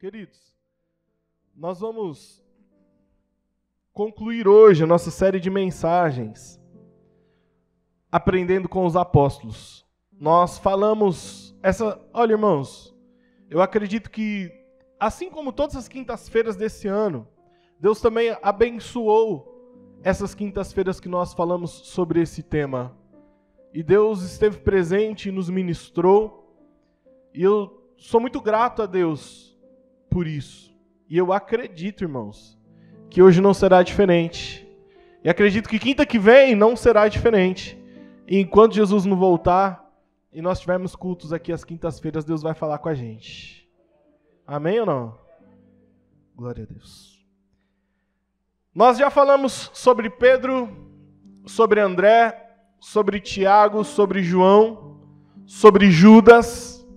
Queridos, nós vamos concluir hoje a nossa série de mensagens aprendendo com os apóstolos. Nós falamos olha, irmãos, eu acredito que assim como todas as quintas-feiras desse ano, Deus também abençoou essas quintas-feiras que nós falamos sobre esse tema. E Deus esteve presente e nos ministrou. E eu sou muito grato a Deus por isso. E eu acredito, irmãos, que hoje não será diferente. E acredito que quinta que vem não será diferente. E enquanto Jesus não voltar e nós tivermos cultos aqui às quintas-feiras, Deus vai falar com a gente. Amém ou não? Glória a Deus. Nós já falamos sobre Pedro, sobre André, sobre Tiago, sobre João, sobre Judas.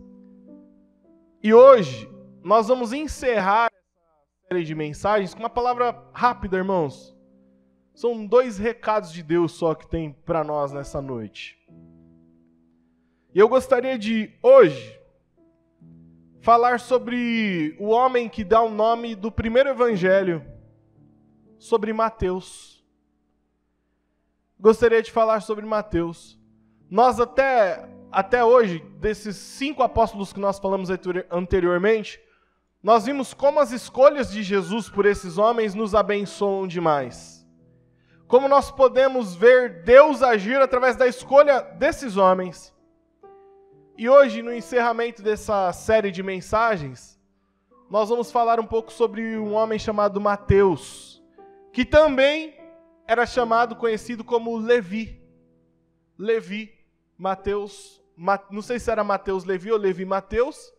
E hoje nós vamos encerrar essa série de mensagens com uma palavra rápida, irmãos. São 2 recados de Deus só que tem para nós nessa noite. E eu gostaria de, hoje, falar sobre o homem que dá o nome do primeiro evangelho, sobre Mateus. Gostaria de falar sobre Mateus. Nós até hoje, desses 5 apóstolos que nós falamos anteriormente, nós vimos como as escolhas de Jesus por esses homens nos abençoam demais. Como nós podemos ver Deus agir através da escolha desses homens. E hoje, no encerramento dessa série de mensagens, nós vamos falar um pouco sobre um homem chamado Mateus, que também era conhecido como Levi. Levi, Mateus, não sei se era Mateus Levi ou Levi Mateus,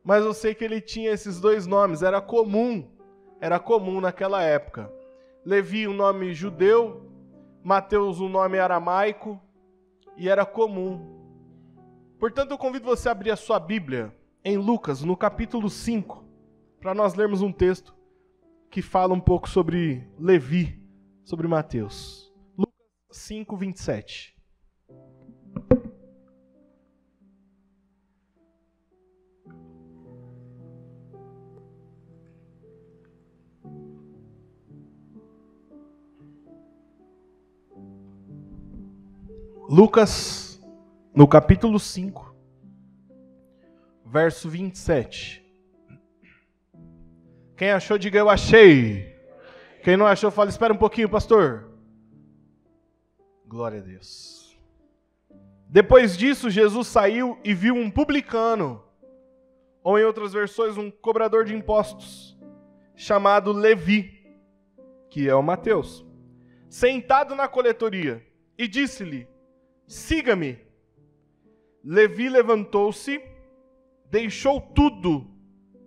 mas eu sei que ele tinha esses 2 nomes, era comum naquela época. Levi, um nome judeu, Mateus, um nome aramaico, e era comum. Portanto, eu convido você a abrir a sua Bíblia em Lucas, no capítulo 5, para nós lermos um texto que fala um pouco sobre Levi, sobre Mateus. Lucas 5, 27. Lucas, no capítulo 5, verso 27. Quem achou, diga eu achei. Quem não achou, fala, espera um pouquinho, pastor. Glória a Deus. Depois disso, Jesus saiu e viu um publicano, ou em outras versões, um cobrador de impostos, chamado Levi, que é o Mateus, sentado na coletoria, e disse-lhe, siga-me. Levi levantou-se, deixou tudo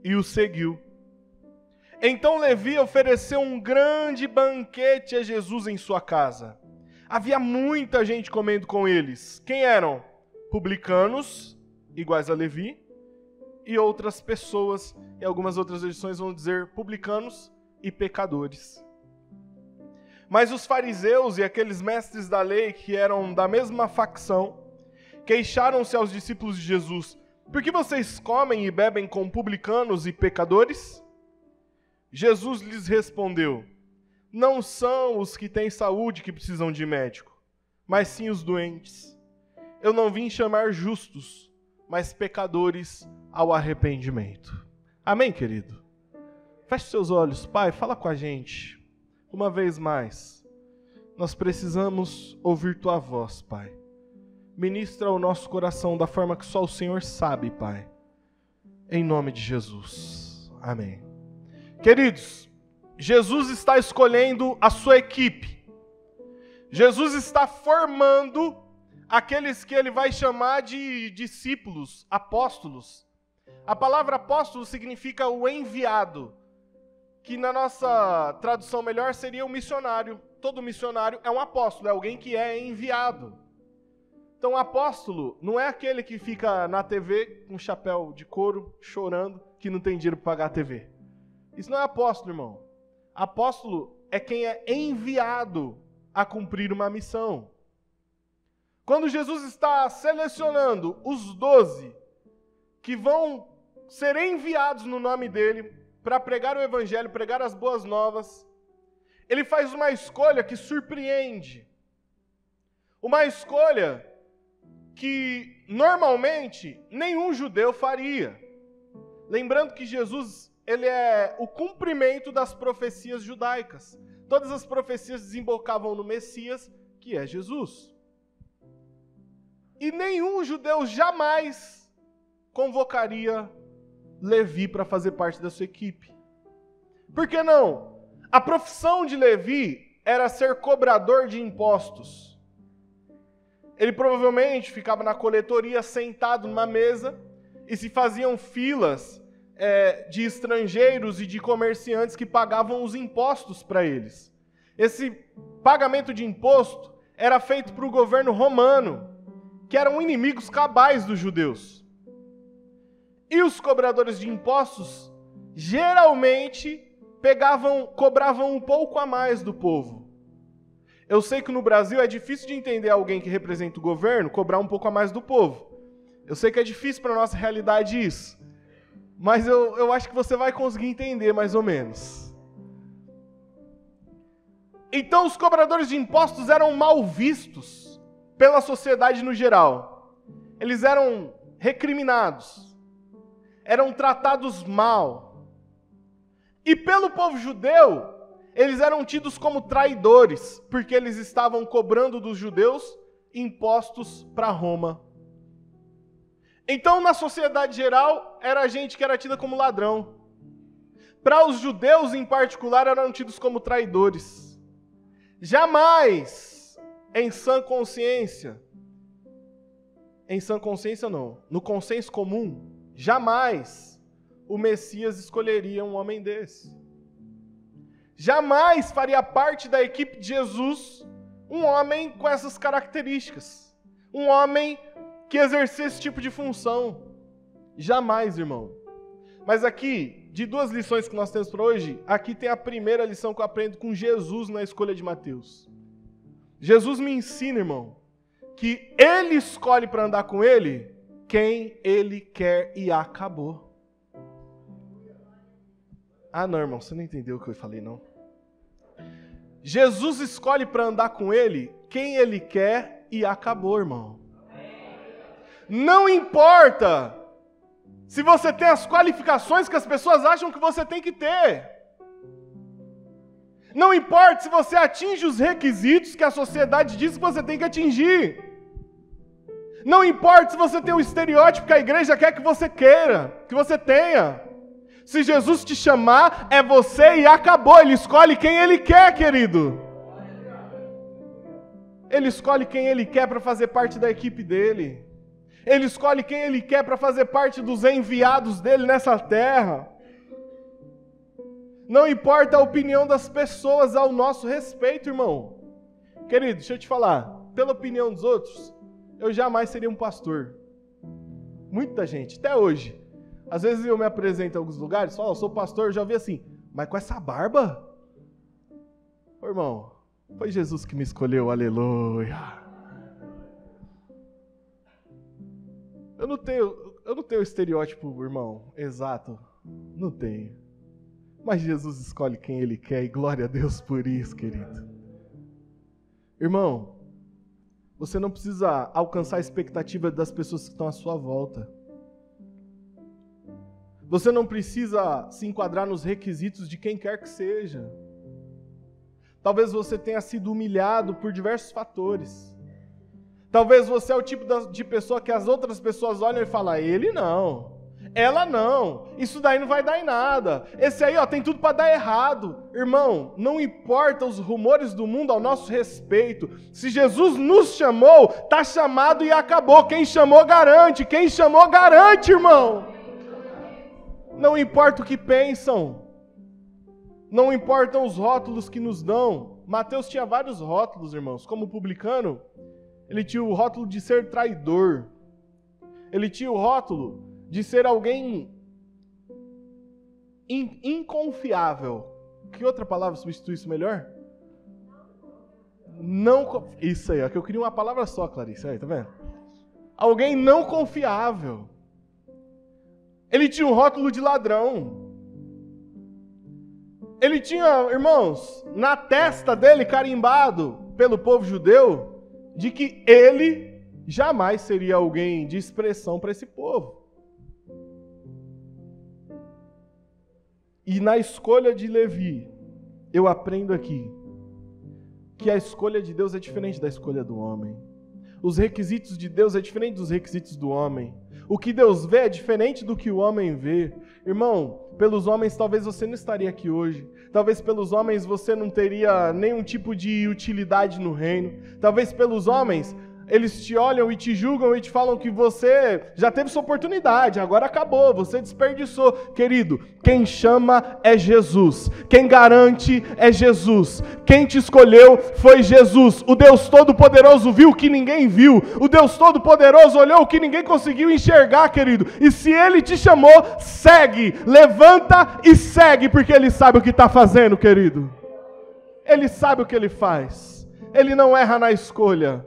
e o seguiu. Então Levi ofereceu um grande banquete a Jesus em sua casa. Havia muita gente comendo com eles. Quem eram? Publicanos, iguais a Levi, e outras pessoas, e algumas outras edições vão dizer publicanos e pecadores. Mas os fariseus e aqueles mestres da lei que eram da mesma facção, queixaram-se aos discípulos de Jesus, por que vocês comem e bebem com publicanos e pecadores? Jesus lhes respondeu, não são os que têm saúde que precisam de médico, mas sim os doentes. Eu não vim chamar justos, mas pecadores ao arrependimento. Amém, querido? Feche seus olhos, Pai, fala com a gente. Uma vez mais, nós precisamos ouvir Tua voz, Pai. Ministra o nosso coração da forma que só o Senhor sabe, Pai. Em nome de Jesus. Amém. Queridos, Jesus está escolhendo a sua equipe. Jesus está formando aqueles que Ele vai chamar de discípulos, apóstolos. A palavra apóstolo significa o enviado, que na nossa tradução melhor seria o missionário. Todo missionário é um apóstolo, é alguém que é enviado. Então, apóstolo não é aquele que fica na TV com chapéu de couro, chorando, que não tem dinheiro para pagar a TV. Isso não é apóstolo, irmão. Apóstolo é quem é enviado a cumprir uma missão. Quando Jesus está selecionando os 12 que vão serem enviados no nome dele para pregar o evangelho, pregar as boas novas, ele faz uma escolha que surpreende. Uma escolha que normalmente nenhum judeu faria. Lembrando que Jesus, ele é o cumprimento das profecias judaicas. Todas as profecias desembocavam no Messias, que é Jesus. E nenhum judeu jamais convocaria Levi para fazer parte da sua equipe. Por que não? A profissão de Levi era ser cobrador de impostos. Ele provavelmente ficava na coletoria sentado numa mesa e se faziam filas de estrangeiros e de comerciantes que pagavam os impostos para eles. Esse pagamento de imposto era feito para o governo romano, que eram inimigos cabais dos judeus. E os cobradores de impostos, geralmente, cobravam um pouco a mais do povo. Eu sei que no Brasil é difícil de entender alguém que representa o governo cobrar um pouco a mais do povo. Eu sei que é difícil para a nossa realidade isso. Mas eu acho que você vai conseguir entender mais ou menos. Então os cobradores de impostos eram mal vistos pela sociedade no geral. Eles eram recriminados. Eram tratados mal. E pelo povo judeu, eles eram tidos como traidores, porque eles estavam cobrando dos judeus impostos para Roma. Então, na sociedade geral, era gente que era tida como ladrão. Para os judeus, em particular, eram tidos como traidores. Jamais, em sã consciência não, no consenso comum, jamais o Messias escolheria um homem desse. Jamais faria parte da equipe de Jesus um homem com essas características. Um homem que exercesse esse tipo de função. Jamais, irmão. Mas aqui, de duas lições que nós temos para hoje, aqui tem a primeira lição que eu aprendo com Jesus na escolha de Mateus. Jesus me ensina, irmão, que ele escolhe para andar com ele quem ele quer e acabou. Ah, não, irmão, você não entendeu o que eu falei, não. Jesus escolhe para andar com ele quem ele quer e acabou, irmão. Não importa se você tem as qualificações que as pessoas acham que você tem que ter. Não importa se você atinge os requisitos que a sociedade diz que você tem que atingir. Não importa se você tem o estereótipo que a igreja quer que você queira, que você tenha. Se Jesus te chamar, é você e acabou. Ele escolhe quem ele quer, querido. Ele escolhe quem ele quer para fazer parte da equipe dele. Ele escolhe quem ele quer para fazer parte dos enviados dele nessa terra. Não importa a opinião das pessoas ao nosso respeito, irmão. Querido, deixa eu te falar. Pela opinião dos outros, eu jamais seria um pastor. Muita gente, até hoje. Às vezes eu me apresento em alguns lugares, falo, eu sou pastor, eu já ouvi assim, mas com essa barba? Ô, irmão, foi Jesus que me escolheu, aleluia. Eu não tenho estereótipo, irmão, exato. Não tenho. Mas Jesus escolhe quem ele quer e glória a Deus por isso, querido. Irmão, você não precisa alcançar a expectativa das pessoas que estão à sua volta. Você não precisa se enquadrar nos requisitos de quem quer que seja. Talvez você tenha sido humilhado por diversos fatores. Talvez você é o tipo de pessoa que as outras pessoas olham e falam, ele não, ela não, isso daí não vai dar em nada. Esse aí tem tudo para dar errado. Irmão, não importa os rumores do mundo ao nosso respeito. Se Jesus nos chamou, está chamado e acabou. Quem chamou garante, irmão. Não importa o que pensam. Não importam os rótulos que nos dão. Mateus tinha vários rótulos, irmãos. Como publicano, ele tinha o rótulo de ser traidor. Ele tinha o rótulo de ser alguém inconfiável. Que outra palavra substitui isso melhor? Isso aí, que eu queria uma palavra só, Clarice. Aí, tá vendo? Alguém não confiável. Ele tinha um rótulo de ladrão. Ele tinha, irmãos, na testa dele carimbado pelo povo judeu de que ele jamais seria alguém de expressão para esse povo. E na escolha de Levi, eu aprendo aqui que a escolha de Deus é diferente da escolha do homem. Os requisitos de Deus é diferente dos requisitos do homem. O que Deus vê é diferente do que o homem vê. Irmão, pelos homens talvez você não estaria aqui hoje. Talvez pelos homens você não teria nenhum tipo de utilidade no reino. Talvez pelos homens eles te olham e te julgam e te falam que você já teve sua oportunidade, agora acabou, você desperdiçou. Querido, quem chama é Jesus, quem garante é Jesus, quem te escolheu foi Jesus. O Deus Todo-Poderoso viu o que ninguém viu, o Deus Todo-Poderoso olhou o que ninguém conseguiu enxergar, querido. E se Ele te chamou, segue, levanta e segue, porque Ele sabe o que está fazendo, querido. Ele sabe o que Ele faz, Ele não erra na escolha.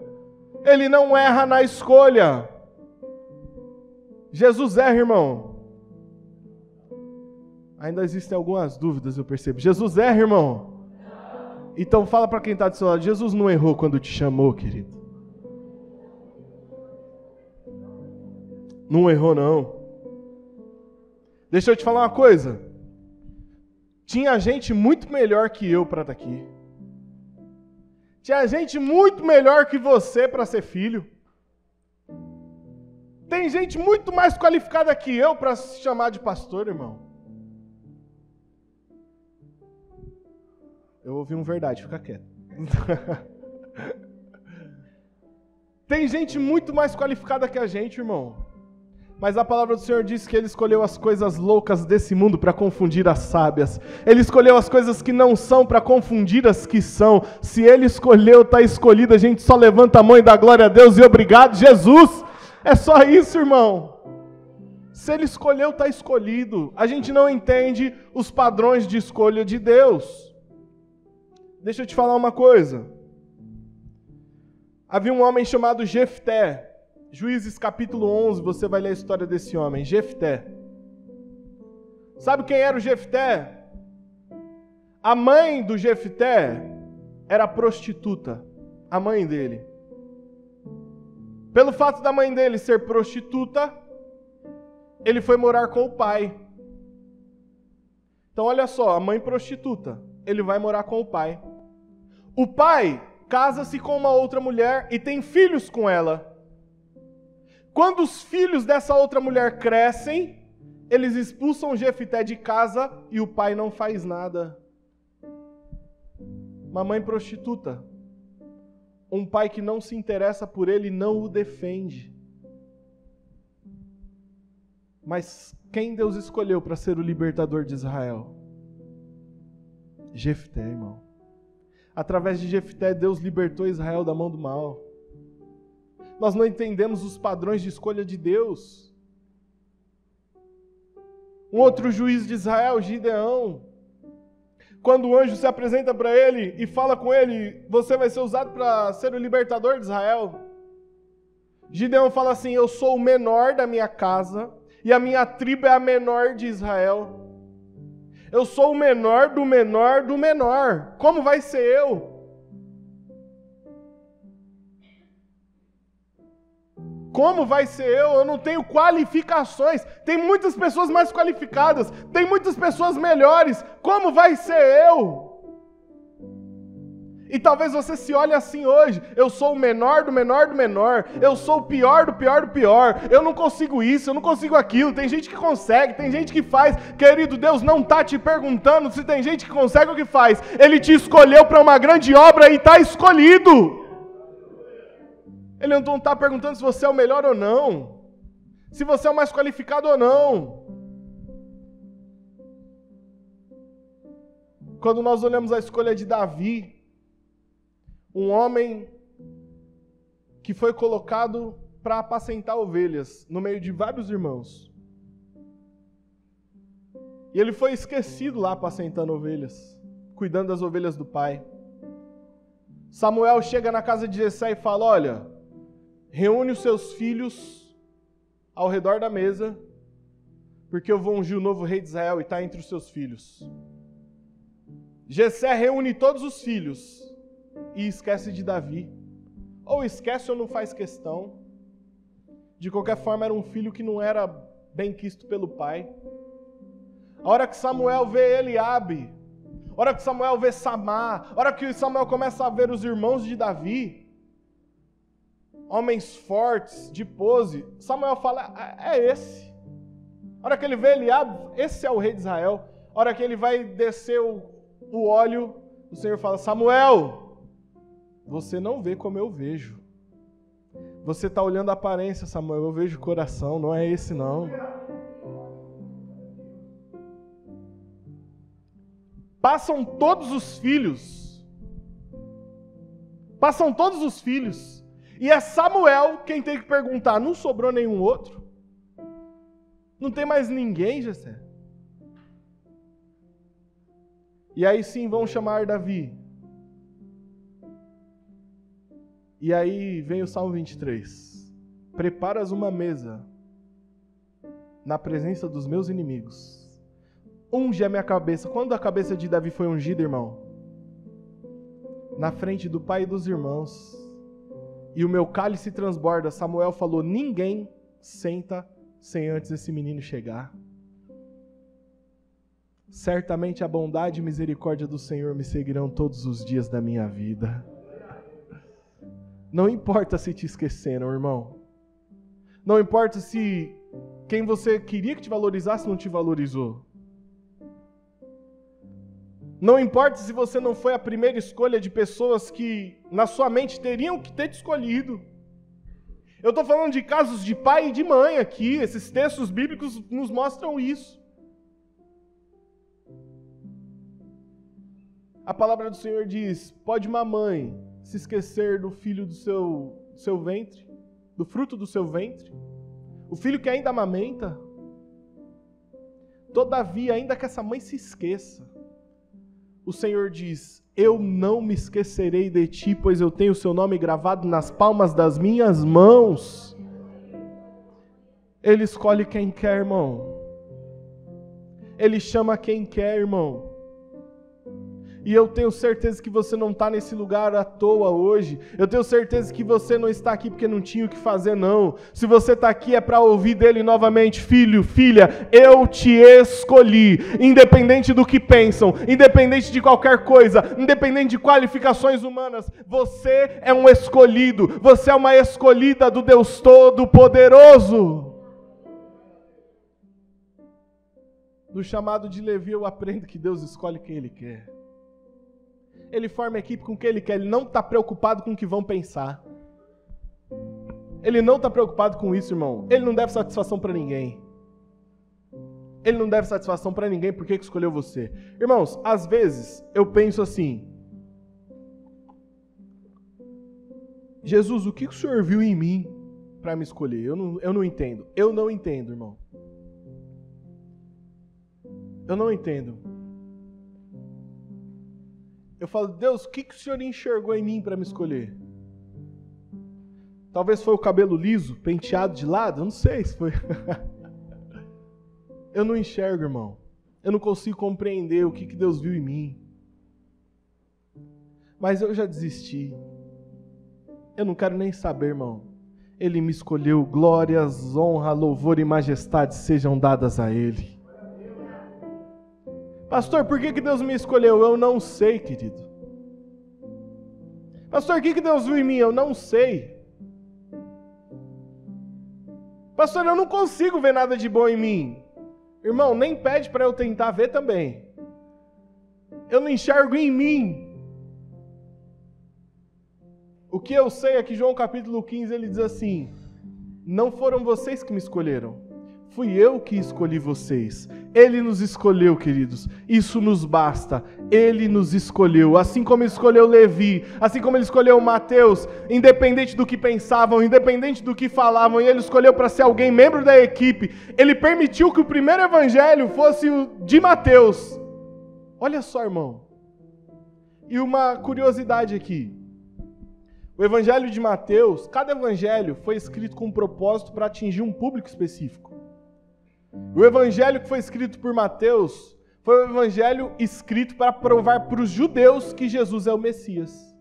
Ele não erra na escolha. Jesus erra, irmão. Ainda existem algumas dúvidas, eu percebo. Jesus erra, irmão. Então fala para quem está do seu lado. Jesus não errou quando te chamou, querido. Não errou, não. Deixa eu te falar uma coisa. Tinha gente muito melhor que eu para estar aqui. Tinha gente muito melhor que você para ser filho. Tem gente muito mais qualificada que eu para se chamar de pastor, irmão. Eu ouvi verdade, fica quieto. Tem gente muito mais qualificada que a gente, irmão. Mas a palavra do Senhor diz que Ele escolheu as coisas loucas desse mundo para confundir as sábias. Ele escolheu as coisas que não são para confundir as que são. Se Ele escolheu, está escolhido. A gente só levanta a mão e dá glória a Deus e obrigado, Jesus. É só isso, irmão. Se Ele escolheu, está escolhido. A gente não entende os padrões de escolha de Deus. Deixa eu te falar uma coisa. Havia um homem chamado Jefté. Juízes capítulo 11, você vai ler a história desse homem, Jefté. Sabe quem era o Jefté? A mãe do Jefté era prostituta, a mãe dele. Pelo fato da mãe dele ser prostituta, ele foi morar com o pai. Então olha só, a mãe prostituta, ele vai morar com o pai. O pai casa-se com uma outra mulher e tem filhos com ela. Quando os filhos dessa outra mulher crescem, eles expulsam Jefté de casa e o pai não faz nada. Uma mãe prostituta. Um pai que não se interessa por ele não o defende. Mas quem Deus escolheu para ser o libertador de Israel? Jefté, irmão. Através de Jefté, Deus libertou Israel da mão do mal. Nós não entendemos os padrões de escolha de Deus. Um outro juiz de Israel, Gideão, quando o anjo se apresenta para ele e fala com ele, você vai ser usado para ser o libertador de Israel. Gideão fala assim, eu sou o menor da minha casa e a minha tribo é a menor de Israel. Eu sou o menor do menor do menor. Como vai ser eu? Como vai ser eu? Eu não tenho qualificações. Tem muitas pessoas mais qualificadas. Tem muitas pessoas melhores. Como vai ser eu? E talvez você se olhe assim hoje. Eu sou o menor do menor do menor. Eu sou o pior do pior do pior. Eu não consigo isso, eu não consigo aquilo. Tem gente que consegue, tem gente que faz. Querido, Deus não está te perguntando se tem gente que consegue ou que faz. Ele te escolheu para uma grande obra e está escolhido. Ele não está perguntando se você é o melhor ou não, se você é o mais qualificado ou não. Quando nós olhamos a escolha de Davi, um homem que foi colocado para apacentar ovelhas no meio de vários irmãos. E ele foi esquecido lá apacentando ovelhas, cuidando das ovelhas do pai. Samuel chega na casa de Jessé e fala, olha, reúne os seus filhos ao redor da mesa, porque eu vou ungir o novo rei de Israel e está entre os seus filhos. Jessé reúne todos os filhos e esquece de Davi. Ou esquece ou não faz questão. De qualquer forma, era um filho que não era bem quisto pelo pai. A hora que Samuel vê Eliabe, a hora que Samuel vê Samá, a hora que Samuel começa a ver os irmãos de Davi, homens fortes, de pose, Samuel fala, é esse. A hora que ele vê Eliabe, esse é o rei de Israel. A hora que ele vai descer o óleo, o Senhor fala, Samuel, você não vê como eu vejo. Você está olhando a aparência, Samuel, eu vejo o coração, não é esse não. Passam todos os filhos. E é Samuel quem tem que perguntar, não sobrou nenhum outro? Não tem mais ninguém, Jessé? E aí sim vão chamar Davi. E aí vem o Salmo 23. Preparas uma mesa na presença dos meus inimigos. Unge a minha cabeça. Quando a cabeça de Davi foi ungida, irmão? Na frente do pai e dos irmãos. E o meu cálice transborda. Samuel falou, ninguém senta sem antes esse menino chegar. Certamente a bondade e misericórdia do Senhor me seguirão todos os dias da minha vida. Não importa se te esqueceram, irmão. Não importa se quem você queria que te valorizasse não te valorizou. Não importa se você não foi a primeira escolha de pessoas que na sua mente teriam que ter te escolhido. Eu estou falando de casos de pai e de mãe aqui. Esses textos bíblicos nos mostram isso. A palavra do Senhor diz, pode uma mãe se esquecer do filho do seu ventre, do fruto do seu ventre, o filho que ainda amamenta. Todavia, ainda que essa mãe se esqueça, o Senhor diz, eu não me esquecerei de ti, pois eu tenho o seu nome gravado nas palmas das minhas mãos. Ele escolhe quem quer, irmão. Ele chama quem quer, irmão. E eu tenho certeza que você não está nesse lugar à toa hoje. Eu tenho certeza que você não está aqui porque não tinha o que fazer, não. Se você está aqui é para ouvir dele novamente. Filho, filha, eu te escolhi. Independente do que pensam, independente de qualquer coisa, independente de qualificações humanas, você é um escolhido. Você é uma escolhida do Deus Todo-Poderoso. No chamado de Levi eu aprendo que Deus escolhe quem Ele quer. Ele forma a equipe com quem Ele quer. Ele não está preocupado com o que vão pensar. Ele não está preocupado com isso, irmão. Ele não deve satisfação para ninguém. Ele não deve satisfação para ninguém porque que escolheu você. Irmãos, às vezes eu penso assim, Jesus, o que o Senhor viu em mim para me escolher? Eu não entendo. Eu não entendo, irmão. Eu não entendo. Eu falo, Deus, o que o Senhor enxergou em mim para me escolher? Talvez foi o cabelo liso, penteado de lado, eu não sei se foi. Eu não enxergo, irmão. Eu não consigo compreender o que Deus viu em mim. Mas eu já desisti. Eu não quero nem saber, irmão. Ele me escolheu, glórias, honra, louvor e majestade sejam dadas a Ele. Pastor, por que Deus me escolheu? Eu não sei, querido. Pastor, o que Deus viu em mim? Eu não sei. Pastor, eu não consigo ver nada de bom em mim. Irmão, nem pede para eu tentar ver também. Eu não enxergo em mim. O que eu sei é que João capítulo 15, ele diz assim, não foram vocês que me escolheram. Fui eu que escolhi vocês. Ele nos escolheu, queridos. Isso nos basta. Ele nos escolheu. Assim como ele escolheu Levi, assim como ele escolheu Mateus, independente do que pensavam, independente do que falavam, e ele escolheu para ser alguém, membro da equipe. Ele permitiu que o primeiro evangelho fosse o de Mateus. Olha só, irmão. E uma curiosidade aqui. O evangelho de Mateus, cada evangelho foi escrito com um propósito para atingir um público específico. O evangelho que foi escrito por Mateus foi o evangelho escrito para provar para os judeus que Jesus é o Messias.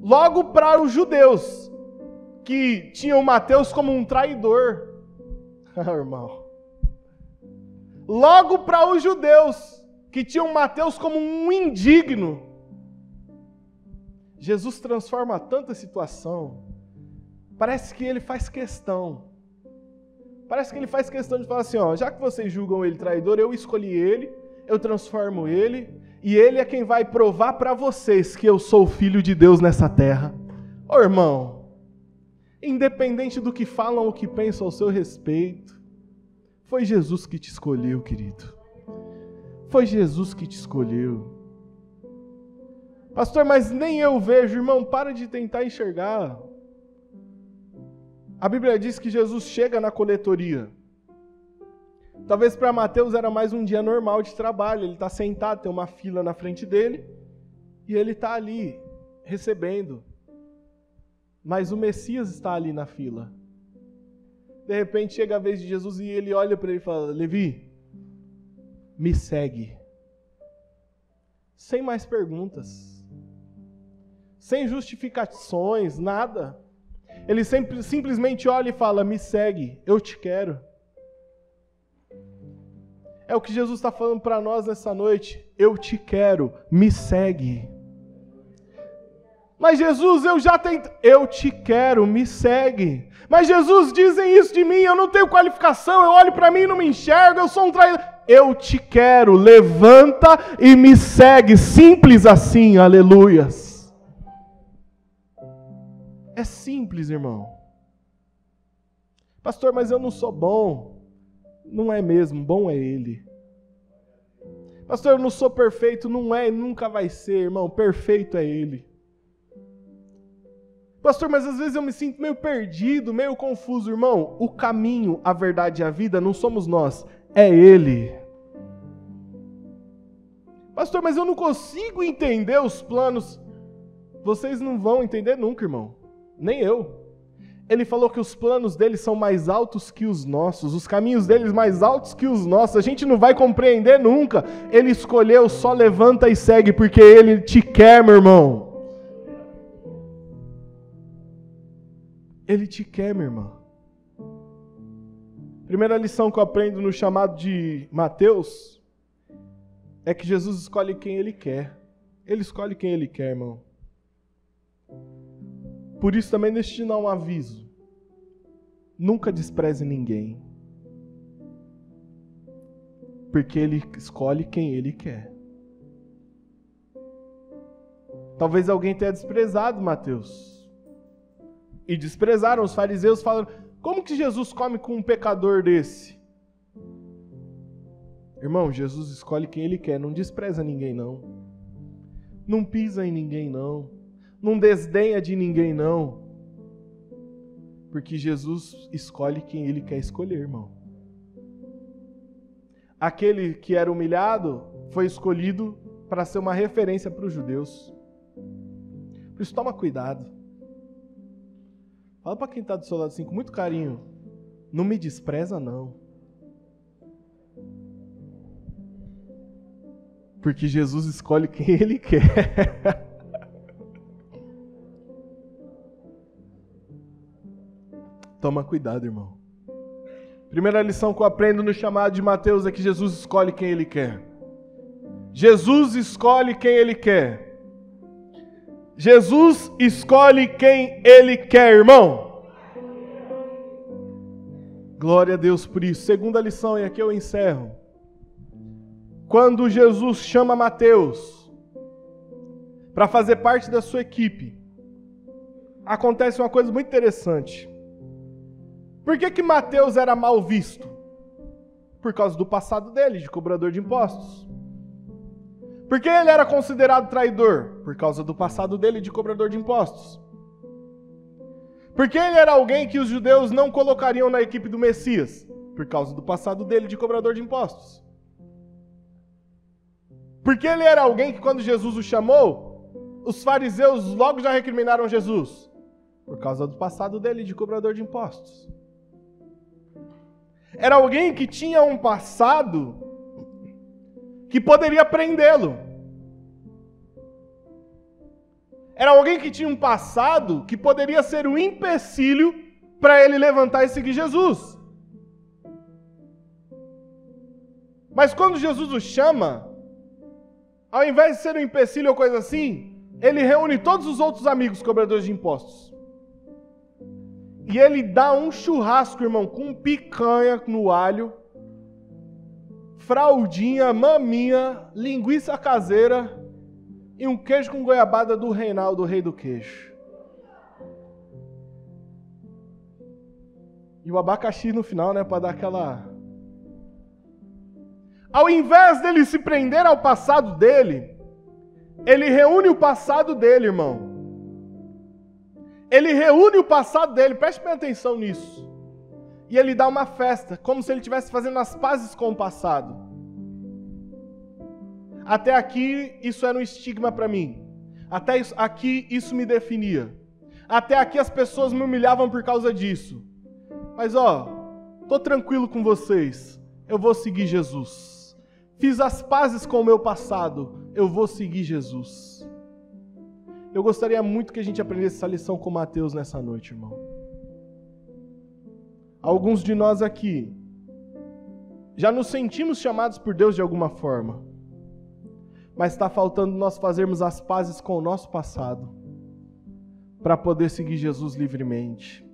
Logo para os judeus que tinham Mateus como um traidor. Irmão. Logo para os judeus que tinham Mateus como um indigno. Jesus transforma tanta situação. Parece que ele faz questão. Parece que ele faz questão de falar assim, ó, já que vocês julgam ele traidor, eu escolhi ele, eu transformo ele, e ele é quem vai provar para vocês que eu sou o Filho de Deus nessa terra. Ô irmão, independente do que falam ou que pensam ao seu respeito, foi Jesus que te escolheu, querido. Foi Jesus que te escolheu. Pastor, mas nem eu vejo, irmão, para de tentar enxergar. A Bíblia diz que Jesus chega na coletoria. Talvez para Mateus era mais um dia normal de trabalho. Ele está sentado, tem uma fila na frente dele, e ele está ali, recebendo. Mas o Messias está ali na fila. De repente chega a vez de Jesus e ele olha para ele e fala, Levi, me segue. Sem mais perguntas. Sem justificações, nada. Ele simplesmente olha e fala, me segue, eu te quero. É o que Jesus está falando para nós nessa noite. Eu te quero, me segue. Mas Jesus, eu já tentei. Eu te quero, me segue. Mas Jesus, dizem isso de mim, eu não tenho qualificação, eu olho para mim e não me enxergo, eu sou um traidor. Eu te quero, levanta e me segue. Simples assim, aleluias. É simples, irmão. Pastor, mas eu não sou bom. Não é mesmo, bom é Ele. Pastor, eu não sou perfeito. Não é e nunca vai ser, irmão. Perfeito é Ele. Pastor, mas às vezes eu me sinto meio perdido, meio confuso. Irmão, o caminho, a verdade e a vida não somos nós, é Ele. Pastor, mas eu não consigo entender os planos. Vocês não vão entender nunca, irmão. Nem eu. Ele falou que os planos dele são mais altos que os nossos, os caminhos deles mais altos que os nossos. A gente não vai compreender nunca. Ele escolheu, só levanta e segue, porque Ele te quer, meu irmão. Ele te quer, minha irmã. Primeira lição que eu aprendo no chamado de Mateus é que Jesus escolhe quem Ele quer. Ele escolhe quem Ele quer, irmão. Por isso também deixa eu te dar um aviso. Nunca despreze ninguém. Porque Ele escolhe quem Ele quer. Talvez alguém tenha desprezado Mateus. E desprezaram os fariseus falando, como que Jesus come com um pecador desse? Irmão, Jesus escolhe quem Ele quer. Não despreza ninguém, não. Não pisa em ninguém, não. Não desdenha de ninguém, não. Porque Jesus escolhe quem Ele quer escolher, irmão. Aquele que era humilhado foi escolhido para ser uma referência para os judeus. Por isso, toma cuidado. Fala para quem está do seu lado assim, com muito carinho. Não me despreza, não. Porque Jesus escolhe quem Ele quer. Toma cuidado, irmão. Primeira lição que eu aprendo no chamado de Mateus é que Jesus escolhe quem Ele quer. Jesus escolhe quem Ele quer. Jesus escolhe quem Ele quer, irmão. Glória a Deus por isso. Segunda lição, e aqui eu encerro. Quando Jesus chama Mateus para fazer parte da sua equipe, acontece uma coisa muito interessante. Por que Mateus era mal visto? Por causa do passado dele, de cobrador de impostos. Por que ele era considerado traidor? Por causa do passado dele, de cobrador de impostos. Por que ele era alguém que os judeus não colocariam na equipe do Messias? Por causa do passado dele, de cobrador de impostos. Por que ele era alguém que quando Jesus o chamou, os fariseus logo já recriminaram Jesus? Por causa do passado dele, de cobrador de impostos. Era alguém que tinha um passado que poderia prendê-lo. Era alguém que tinha um passado que poderia ser um empecilho para ele levantar e seguir Jesus. Mas quando Jesus o chama, ao invés de ser um empecilho ou coisa assim, ele reúne todos os outros amigos cobradores de impostos. E ele dá um churrasco, irmão, com picanha no alho, fraldinha, maminha, linguiça caseira e um queijo com goiabada do Reinaldo, o rei do queijo. E o abacaxi no final, né, para dar aquela... Ao invés dele se prender ao passado dele, ele reúne o passado dele, irmão. Ele reúne o passado dele, preste bem atenção nisso. E ele dá uma festa, como se ele estivesse fazendo as pazes com o passado. Até aqui, isso era um estigma para mim. Até aqui, isso me definia. Até aqui, as pessoas me humilhavam por causa disso. Mas tô tranquilo com vocês. Eu vou seguir Jesus. Fiz as pazes com o meu passado. Eu vou seguir Jesus. Eu gostaria muito que a gente aprendesse essa lição com Mateus nessa noite, irmão. Alguns de nós aqui já nos sentimos chamados por Deus de alguma forma. Mas está faltando nós fazermos as pazes com o nosso passado para poder seguir Jesus livremente.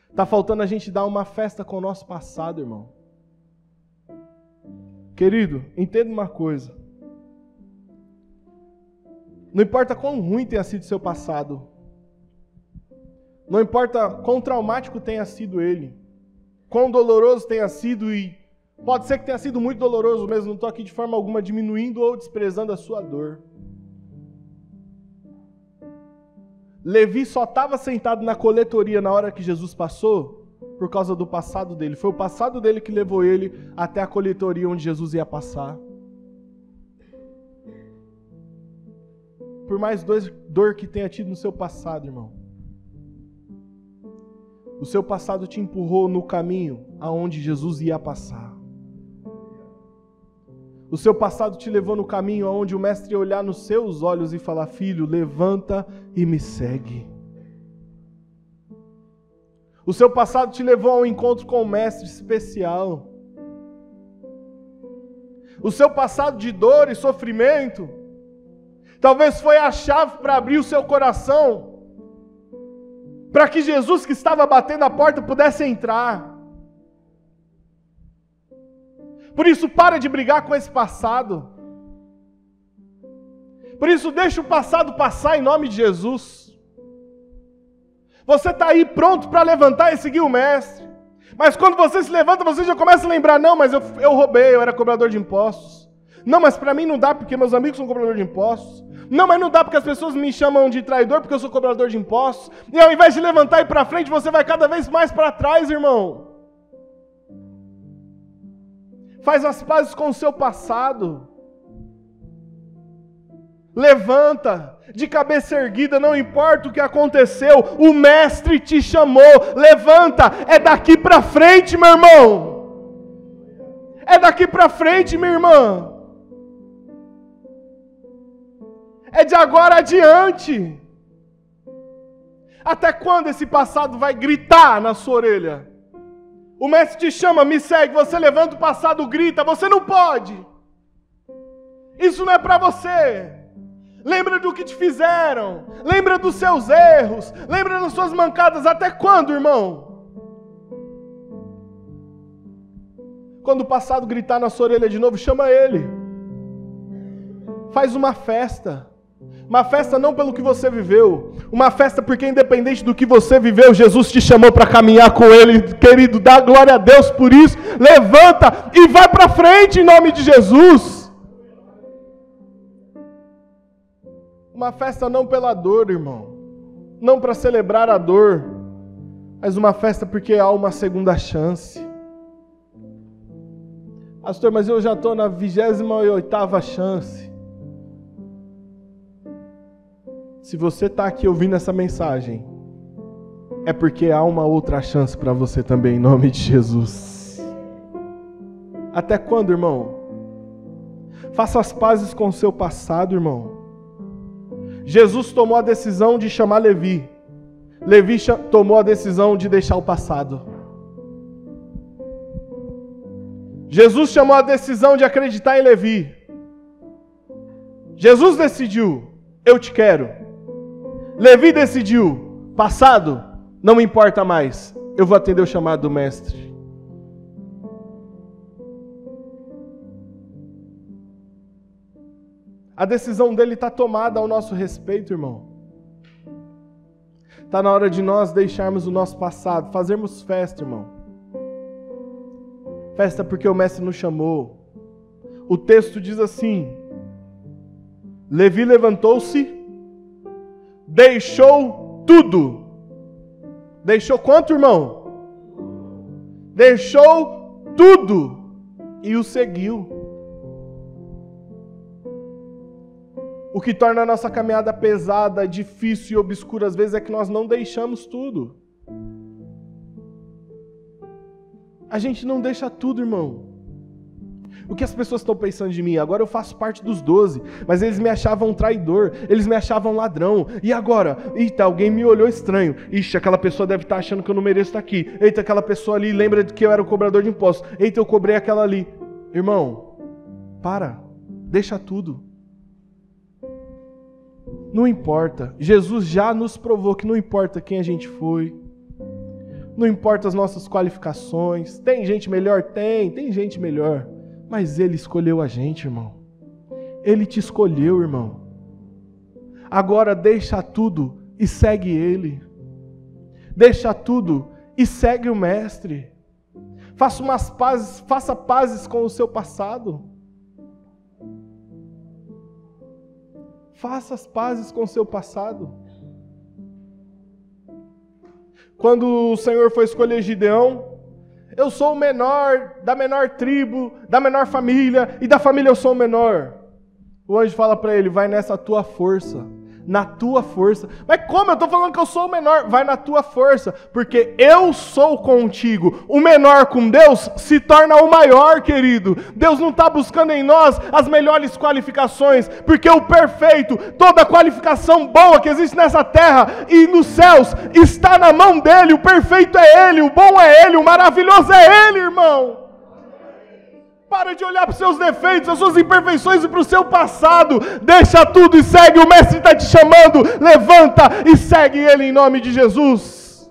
Está faltando a gente dar uma festa com o nosso passado, irmão. Querido, entenda uma coisa. Não importa quão ruim tenha sido seu passado. Não importa quão traumático tenha sido ele. Quão doloroso tenha sido e pode ser que tenha sido muito doloroso mesmo. Não estou aqui de forma alguma diminuindo ou desprezando a sua dor. Levi só estava sentado na coletoria na hora que Jesus passou por causa do passado dele. Foi o passado dele que levou ele até a coletoria onde Jesus ia passar. Por mais dor que tenha tido no seu passado, irmão, o seu passado te empurrou no caminho aonde Jesus ia passar. O seu passado te levou no caminho aonde o mestre ia olhar nos seus olhos e falar: filho, levanta e me segue. O seu passado te levou a um encontro com um mestre especial. O seu passado de dor e sofrimento talvez foi a chave para abrir o seu coração, para que Jesus que estava batendo a porta pudesse entrar. Por isso, para de brigar com esse passado. Por isso, deixa o passado passar em nome de Jesus. Você está aí pronto para levantar e seguir o mestre. Mas quando você se levanta, você já começa a lembrar: não, mas eu roubei, eu era cobrador de impostos. Não, mas para mim não dá porque meus amigos são cobradores de impostos. Não, mas não dá porque as pessoas me chamam de traidor porque eu sou cobrador de impostos. E ao invés de levantar e ir para frente, você vai cada vez mais para trás, irmão. Faz as pazes com o seu passado. Levanta, de cabeça erguida, não importa o que aconteceu, o mestre te chamou. Levanta, é daqui para frente, meu irmão. É daqui para frente, minha irmã. É de agora adiante. Até quando esse passado vai gritar na sua orelha? O mestre te chama, me segue, você levanta o passado, grita, você não pode. Isso não é para você. Lembra do que te fizeram, lembra dos seus erros, lembra das suas mancadas. Até quando, irmão? Quando o passado gritar na sua orelha de novo, chama ele. Faz uma festa. Uma festa não pelo que você viveu, uma festa porque independente do que você viveu, Jesus te chamou para caminhar com Ele, querido. Dá glória a Deus por isso. Levanta e vai para frente em nome de Jesus. Uma festa não pela dor, irmão, não para celebrar a dor, mas uma festa porque há uma segunda chance. Pastor, mas eu já estou na 28ª chance. Se você está aqui ouvindo essa mensagem, é porque há uma outra chance para você também, em nome de Jesus. Até quando, irmão? Faça as pazes com o seu passado, irmão. Jesus tomou a decisão de chamar Levi. Levi tomou a decisão de deixar o passado. Jesus tomou a decisão de acreditar em Levi. Jesus decidiu, eu te quero. Levi decidiu, passado, não me importa mais. Eu vou atender o chamado do mestre. A decisão dele está tomada ao nosso respeito, irmão. Está na hora de nós deixarmos o nosso passado, fazermos festa, irmão. Festa porque o mestre nos chamou. O texto diz assim: Levi levantou-se, deixou tudo. Deixou quanto, irmão? Deixou tudo e o seguiu. O que torna a nossa caminhada pesada, difícil e obscura às vezes é que nós não deixamos tudo. A gente não deixa tudo, irmão. O que as pessoas estão pensando de mim? Agora eu faço parte dos 12, mas eles me achavam um traidor, eles me achavam ladrão. E agora? Eita, alguém me olhou estranho. Ixi, aquela pessoa deve estar achando que eu não mereço estar aqui. Eita, aquela pessoa ali lembra de que eu era o cobrador de impostos. Eita, eu cobrei aquela ali. Irmão, deixa tudo. Não importa. Jesus já nos provou que não importa quem a gente foi. Não importa as nossas qualificações. Tem gente melhor? Tem gente melhor. Mas Ele escolheu a gente, irmão. Ele te escolheu, irmão. Agora deixa tudo e segue Ele. Deixa tudo e segue o Mestre. Faça pazes com o seu passado. Faça as pazes com o seu passado. Quando o Senhor foi escolher Gideão, eu sou o menor, da menor tribo, da menor família, e da família eu sou o menor. O anjo fala para ele, vai nessa tua força, na tua força. Mas como? Eu estou falando que eu sou o menor. Vai na tua força, porque eu sou contigo. O menor com Deus se torna o maior, querido. Deus não está buscando em nós as melhores qualificações, porque o perfeito, toda a qualificação boa que existe nessa terra e nos céus, está na mão dEle. O perfeito é Ele, o bom é Ele, o maravilhoso é Ele, irmão. Para de olhar para os seus defeitos, as suas imperfeições e para o seu passado. Deixa tudo e segue. O Mestre está te chamando. Levanta e segue Ele em nome de Jesus.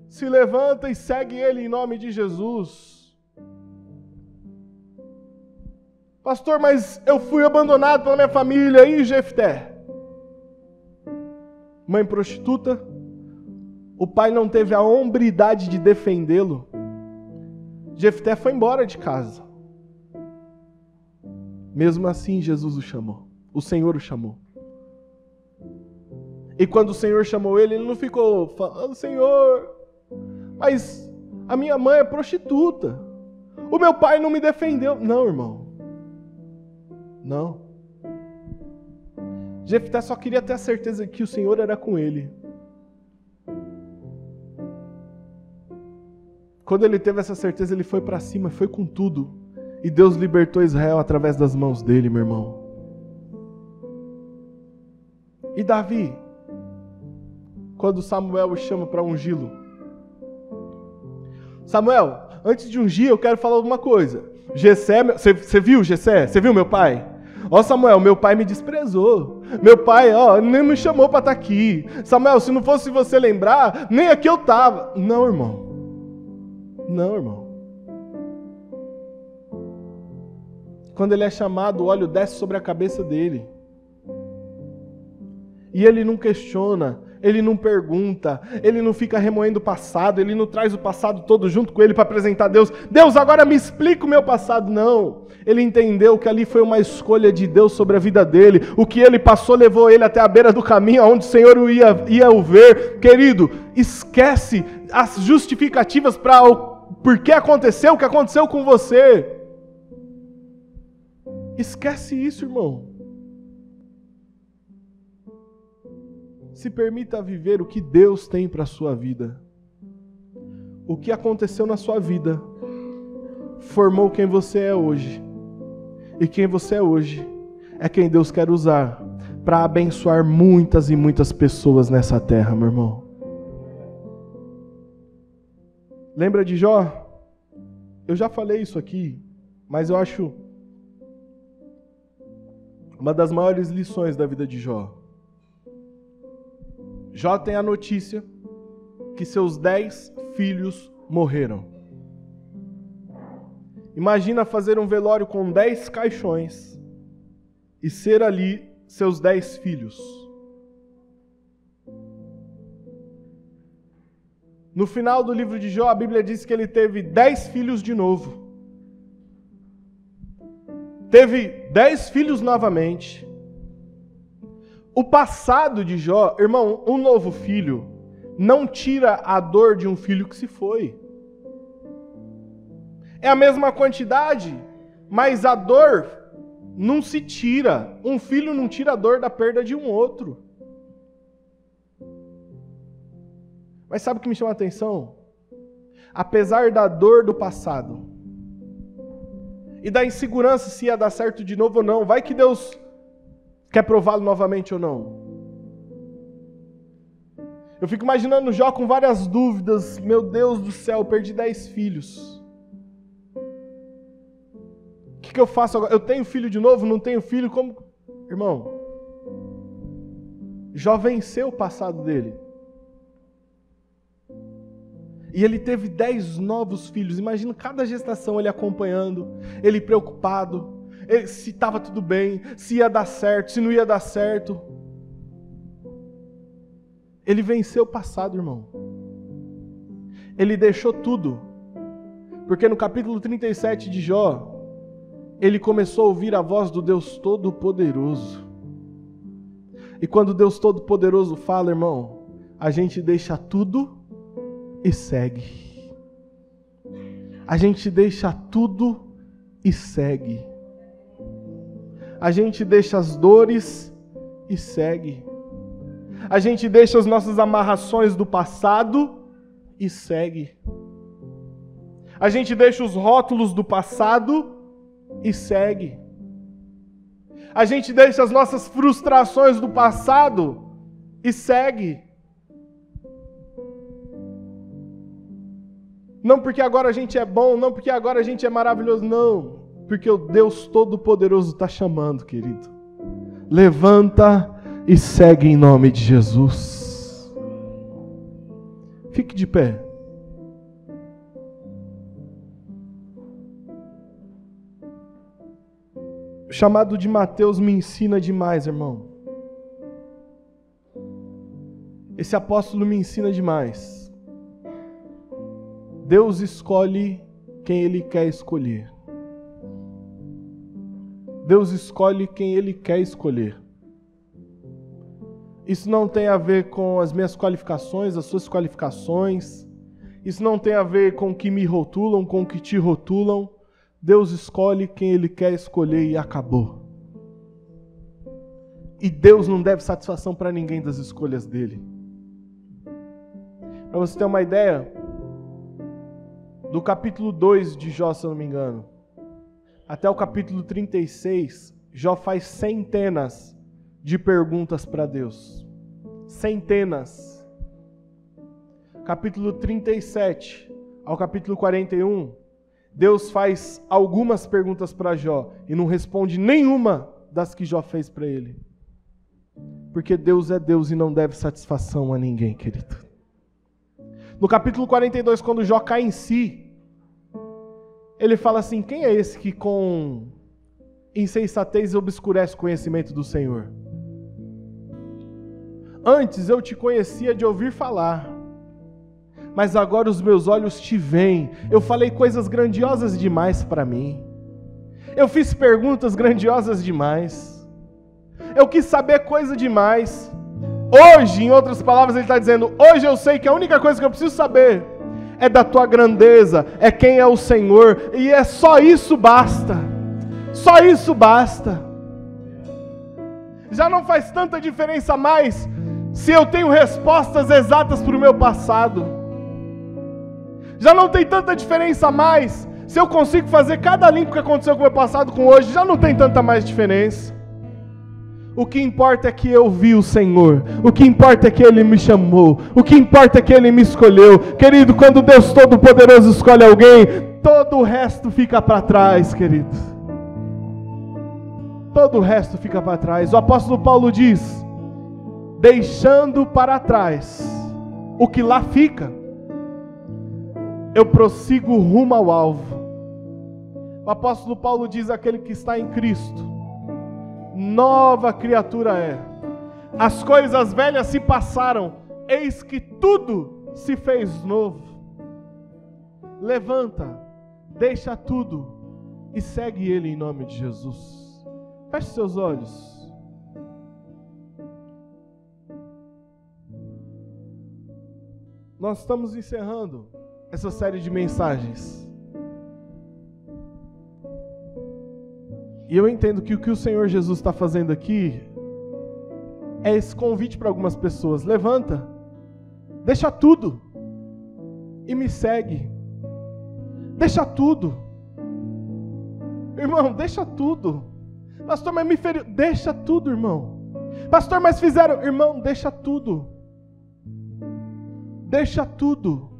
Se levanta e segue Ele em nome de Jesus. Pastor, mas eu fui abandonado pela minha família. E Jefté? Mãe prostituta? O pai não teve a hombridade de defendê-lo. Jefté foi embora de casa. Mesmo assim, Jesus o chamou. O Senhor o chamou. E quando o Senhor chamou ele, ele não ficou falando, Senhor, mas a minha mãe é prostituta. O meu pai não me defendeu. Não, irmão. Não. Jefté só queria ter a certeza que o Senhor era com ele. Quando ele teve essa certeza, ele foi para cima, foi com tudo. E Deus libertou Israel através das mãos dele, meu irmão. E Davi, quando Samuel o chama para ungí-lo. Samuel, antes de ungir, eu quero falar uma coisa. Jessé, você viu Jessé? Você viu meu pai? Ó Samuel, meu pai me desprezou. Meu pai, nem me chamou para estar aqui. Samuel, se não fosse você lembrar, nem aqui eu estava. Não, irmão. Não, irmão. Quando ele é chamado, o óleo desce sobre a cabeça dele. E ele não questiona, ele não pergunta, ele não fica remoendo o passado, ele não traz o passado todo junto com ele para apresentar a Deus. Deus, agora me explica o meu passado. Não. Ele entendeu que ali foi uma escolha de Deus sobre a vida dele. O que ele passou levou ele até a beira do caminho, onde o Senhor ia o ver. Querido, esquece as justificativas para por que aconteceu o que aconteceu com você. Esquece isso, irmão. Se permita viver o que Deus tem para a sua vida. O que aconteceu na sua vida formou quem você é hoje. E quem você é hoje é quem Deus quer usar para abençoar muitas e muitas pessoas nessa terra, meu irmão. Lembra de Jó? Eu já falei isso aqui, mas eu acho uma das maiores lições da vida de Jó. Jó tem a notícia que seus 10 filhos morreram. Imagina fazer um velório com 10 caixões e ser ali seus 10 filhos. No final do livro de Jó, a Bíblia diz que ele teve 10 filhos de novo. Teve 10 filhos novamente. O passado de Jó, irmão, um novo filho não tira a dor de um filho que se foi. É a mesma quantidade, mas a dor não se tira. Um filho não tira a dor da perda de um outro. Mas sabe o que me chama a atenção? Apesar da dor do passado e da insegurança se ia dar certo de novo ou não, vai que Deus quer prová-lo novamente ou não. Eu fico imaginando Jó com várias dúvidas. Meu Deus do céu, eu perdi 10 filhos. O que eu faço agora? Eu tenho filho de novo? Não tenho filho? Como? Irmão, Jó venceu o passado dele. E ele teve 10 novos filhos. Imagina cada gestação ele acompanhando, ele preocupado, se estava tudo bem, se ia dar certo, se não ia dar certo. Ele venceu o passado, irmão. Ele deixou tudo. Porque no capítulo 37 de Jó, ele começou a ouvir a voz do Deus Todo-Poderoso. E quando Deus Todo-Poderoso fala, irmão, a gente deixa tudo e segue. A gente deixa tudo e segue. A gente deixa as dores e segue. A gente deixa as nossas amarrações do passado e segue. A gente deixa os rótulos do passado e segue. A gente deixa as nossas frustrações do passado e segue. Não porque agora a gente é bom, não porque agora a gente é maravilhoso, não. Porque o Deus Todo-Poderoso está chamando, querido. Levanta e segue em nome de Jesus. Fique de pé. O chamado de Mateus me ensina demais, irmão. Esse apóstolo me ensina demais. Deus escolhe quem Ele quer escolher. Deus escolhe quem Ele quer escolher. Isso não tem a ver com as minhas qualificações, as suas qualificações. Isso não tem a ver com o que me rotulam, com o que te rotulam. Deus escolhe quem Ele quer escolher e acabou. E Deus não deve satisfação para ninguém das escolhas dEle. Para você ter uma ideia, do capítulo 2 de Jó, se eu não me engano, até o capítulo 36, Jó faz centenas de perguntas para Deus. Centenas. Capítulo 37 ao capítulo 41, Deus faz algumas perguntas para Jó e não responde nenhuma das que Jó fez para ele. Porque Deus é Deus e não deve satisfação a ninguém, querido. No capítulo 42, quando Jó cai em si, ele fala assim: quem é esse que com insensatez obscurece o conhecimento do Senhor? Antes eu te conhecia de ouvir falar, mas agora os meus olhos te veem. Eu falei coisas grandiosas demais para mim. Eu fiz perguntas grandiosas demais. Eu quis saber coisa demais. Hoje, em outras palavras, ele está dizendo: hoje eu sei que a única coisa que eu preciso saber é da tua grandeza, é quem é o Senhor, e é só isso basta. Só isso basta. Já não faz tanta diferença mais se eu tenho respostas exatas para o meu passado. Já não tem tanta diferença mais se eu consigo fazer cada link que aconteceu com o meu passado com hoje, já não tem tanta mais diferença. O que importa é que eu vi o Senhor, o que importa é que Ele me chamou, o que importa é que Ele me escolheu. Querido, quando Deus Todo-Poderoso escolhe alguém, todo o resto fica para trás, querido. Todo o resto fica para trás. O apóstolo Paulo diz: deixando para trás o que lá fica, eu prossigo rumo ao alvo. O apóstolo Paulo diz: aquele que está em Cristo, nova criatura é. As coisas velhas se passaram, eis que tudo se fez novo. Levanta, deixa tudo e segue Ele em nome de Jesus. Feche seus olhos. Nós estamos encerrando essa série de mensagens. E eu entendo que o que o Senhor Jesus está fazendo aqui é esse convite para algumas pessoas. Levanta, deixa tudo e me segue. Deixa tudo. Irmão, deixa tudo. Pastor, mas me feriu. Deixa tudo, irmão. Pastor, mas fizeram. Irmão, deixa tudo. Deixa tudo.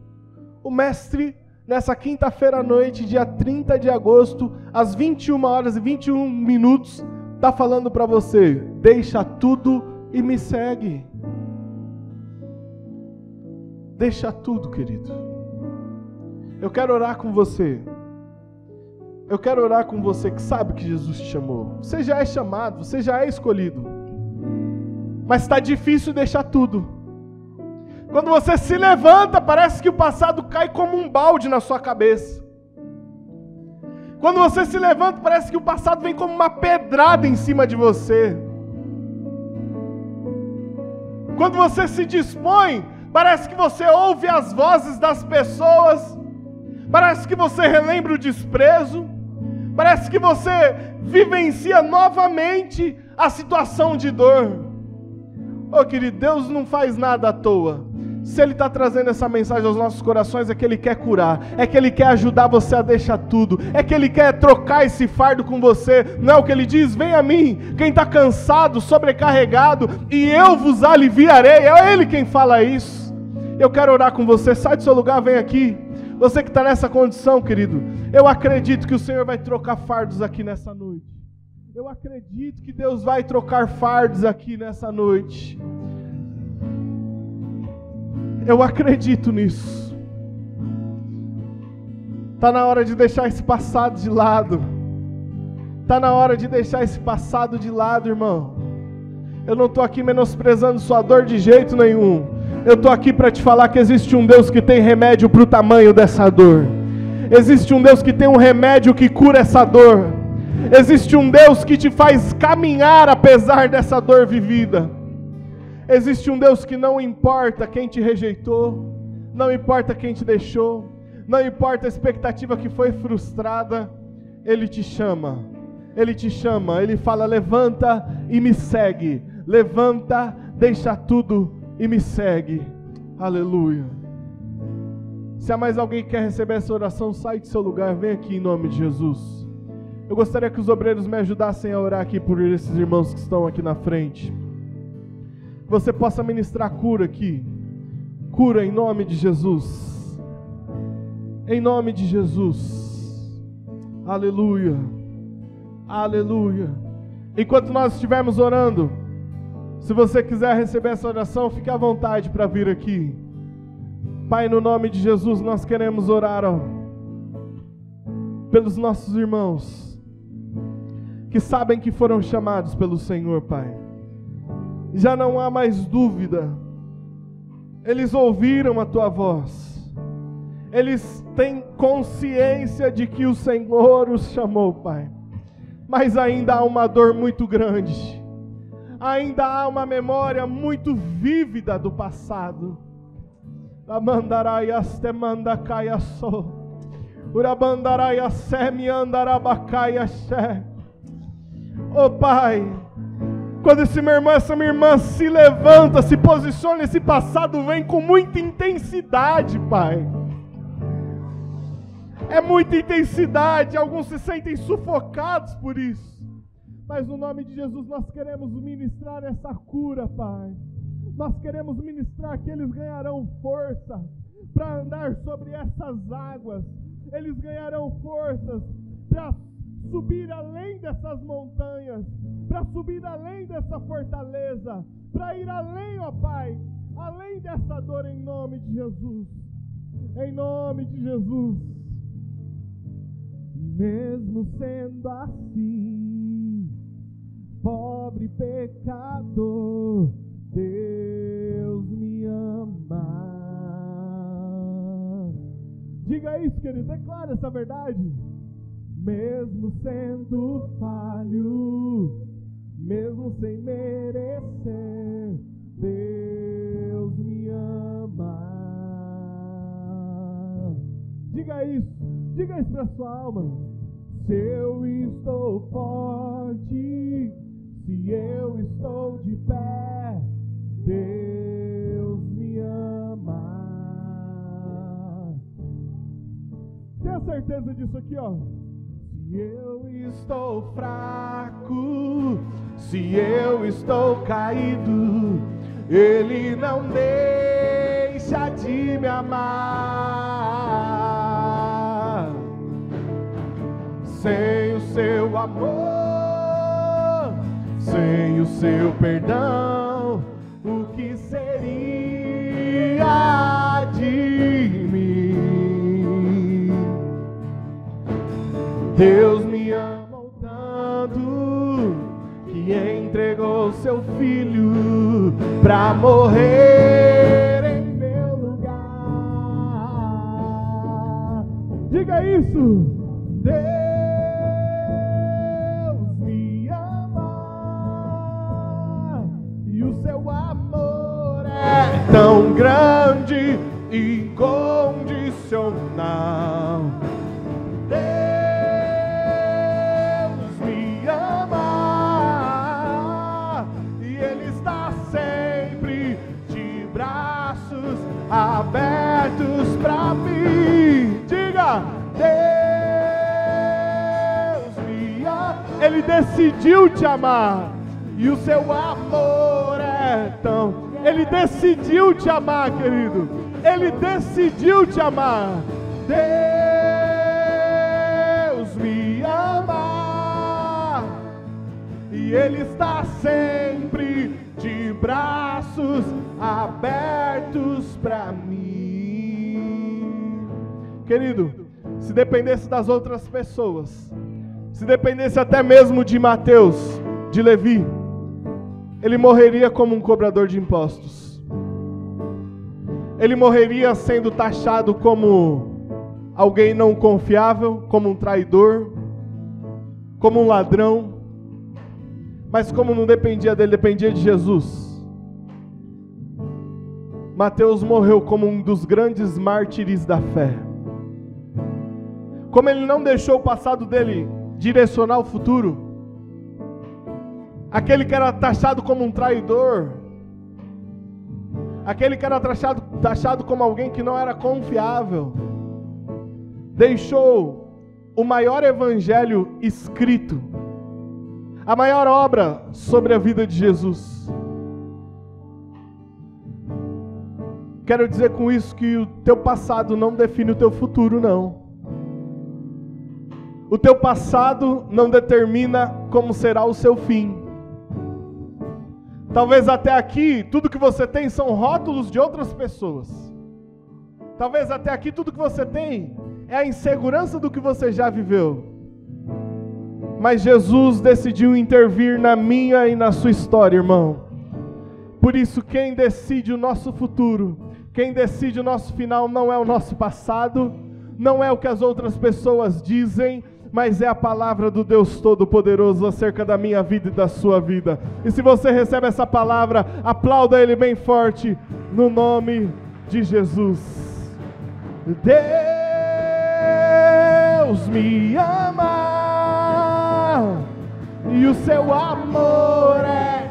O mestre, nessa quinta-feira à noite, dia 30 de agosto, às 21 horas e 21 minutos, está falando para você: deixa tudo e me segue. Deixa tudo, querido. Eu quero orar com você. Eu quero orar com você que sabe que Jesus te chamou. Você já é chamado, você já é escolhido. Mas está difícil deixar tudo. Quando você se levanta, parece que o passado cai como um balde na sua cabeça. Quando você se levanta, parece que o passado vem como uma pedrada em cima de você. Quando você se dispõe, parece que você ouve as vozes das pessoas. Parece que você relembra o desprezo. Parece que você vivencia novamente a situação de dor. Oh, querido, Deus não faz nada à toa. Se Ele está trazendo essa mensagem aos nossos corações, é que Ele quer curar, é que Ele quer ajudar você a deixar tudo, é que Ele quer trocar esse fardo com você. Não é o que Ele diz? Vem a mim, quem está cansado, sobrecarregado, e eu vos aliviarei. É Ele quem fala isso. Eu quero orar com você. Sai do seu lugar, vem aqui. Você que está nessa condição, querido, eu acredito que o Senhor vai trocar fardos aqui nessa noite. Eu acredito que Deus vai trocar fardos aqui nessa noite. Eu acredito nisso. Está na hora de deixar esse passado de lado. Está na hora de deixar esse passado de lado, irmão. Eu não estou aqui menosprezando sua dor de jeito nenhum. Eu estou aqui para te falar que existe um Deus que tem remédio para o tamanho dessa dor. Existe um Deus que tem um remédio que cura essa dor. Existe um Deus que te faz caminhar apesar dessa dor vivida. Existe um Deus que não importa quem te rejeitou, não importa quem te deixou, não importa a expectativa que foi frustrada, Ele te chama, Ele te chama, Ele fala: levanta e me segue, levanta, deixa tudo e me segue. Aleluia. Se há mais alguém que quer receber essa oração, sai do seu lugar, vem aqui em nome de Jesus. Eu gostaria que os obreiros me ajudassem a orar aqui por esses irmãos que estão aqui na frente. Que você possa ministrar cura aqui. Cura em nome de Jesus. Em nome de Jesus. Aleluia. Aleluia. Enquanto nós estivermos orando, se você quiser receber essa oração, fique à vontade para vir aqui. Pai, no nome de Jesus, nós queremos orar, pelos nossos irmãos que sabem que foram chamados pelo Senhor, Pai. Já não há mais dúvida. Eles ouviram a Tua voz. Eles têm consciência de que o Senhor os chamou, Pai. Mas ainda há uma dor muito grande. Ainda há uma memória muito vívida do passado. Oh Pai, Quando esse meu irmão, essa minha irmã se levanta, se posiciona, esse passado vem com muita intensidade, Pai. É muita intensidade, alguns se sentem sufocados por isso. Mas no nome de Jesus nós queremos ministrar essa cura, Pai. Nós queremos ministrar que eles ganharão força para andar sobre essas águas. Eles ganharão forças para subir além dessas montanhas, para subir além dessa fortaleza, para ir além, ó Pai, além dessa dor, em nome de Jesus. Em nome de Jesus. Mesmo sendo assim, pobre pecador, Deus me ama. Diga isso, querido, declara essa verdade. Mesmo sendo falho, mesmo sem merecer, Deus me ama. Diga isso para sua alma. Se eu estou forte, se eu estou de pé, Deus me ama. Tenha certeza disso aqui, ó. Se eu estou fraco, se eu estou caído, Ele não deixa de me amar. Sem o seu amor, sem o seu perdão, o que seria de mim? Deus me amou tanto que entregou seu filho para morrer em meu lugar. Diga isso. Deus me ama e o seu amor é tão grande e incondicional. Abertos para mim. Diga, Deus me ama. Ele decidiu te amar e o seu amor é tão. Ele decidiu te amar, querido. Ele decidiu te amar. Deus me ama e Ele está sempre de braços abertos para mim. Querido, se dependesse das outras pessoas, se dependesse até mesmo de Mateus, de Levi, ele morreria como um cobrador de impostos. Ele morreria sendo taxado como alguém não confiável, como um traidor, como um ladrão. Mas como não dependia dele, dependia de Jesus, Mateus morreu como um dos grandes mártires da fé. Como ele não deixou o passado dele direcionar o futuro, aquele que era taxado como um traidor, aquele que era taxado como alguém que não era confiável, deixou o maior evangelho escrito, a maior obra sobre a vida de Jesus. Quero dizer com isso que o teu passado não define o teu futuro, não. O teu passado não determina como será o seu fim. Talvez até aqui, tudo que você tem são rótulos de outras pessoas. Talvez até aqui tudo que você tem é a insegurança do que você já viveu. Mas Jesus decidiu intervir na minha e na sua história, irmão. Por isso, quem decide o nosso futuro, quem decide o nosso final não é o nosso passado, não é o que as outras pessoas dizem, mas é a palavra do Deus Todo-Poderoso acerca da minha vida e da sua vida. E se você recebe essa palavra, aplauda Ele bem forte, no nome de Jesus. Deus me ama e o seu amor é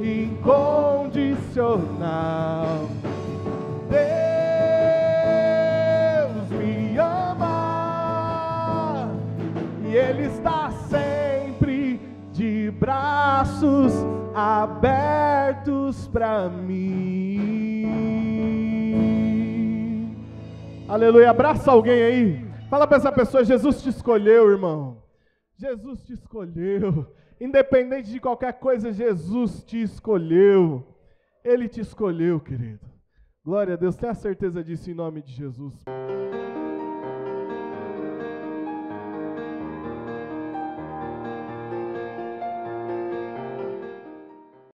incondicional. Deus me ama e Ele está sempre de braços abertos para mim. Aleluia. Abraça alguém aí. Fala para essa pessoa: Jesus te escolheu, irmão. Jesus te escolheu. Independente de qualquer coisa, Jesus te escolheu. Ele te escolheu, querido. Glória a Deus. Tenha certeza disso em nome de Jesus.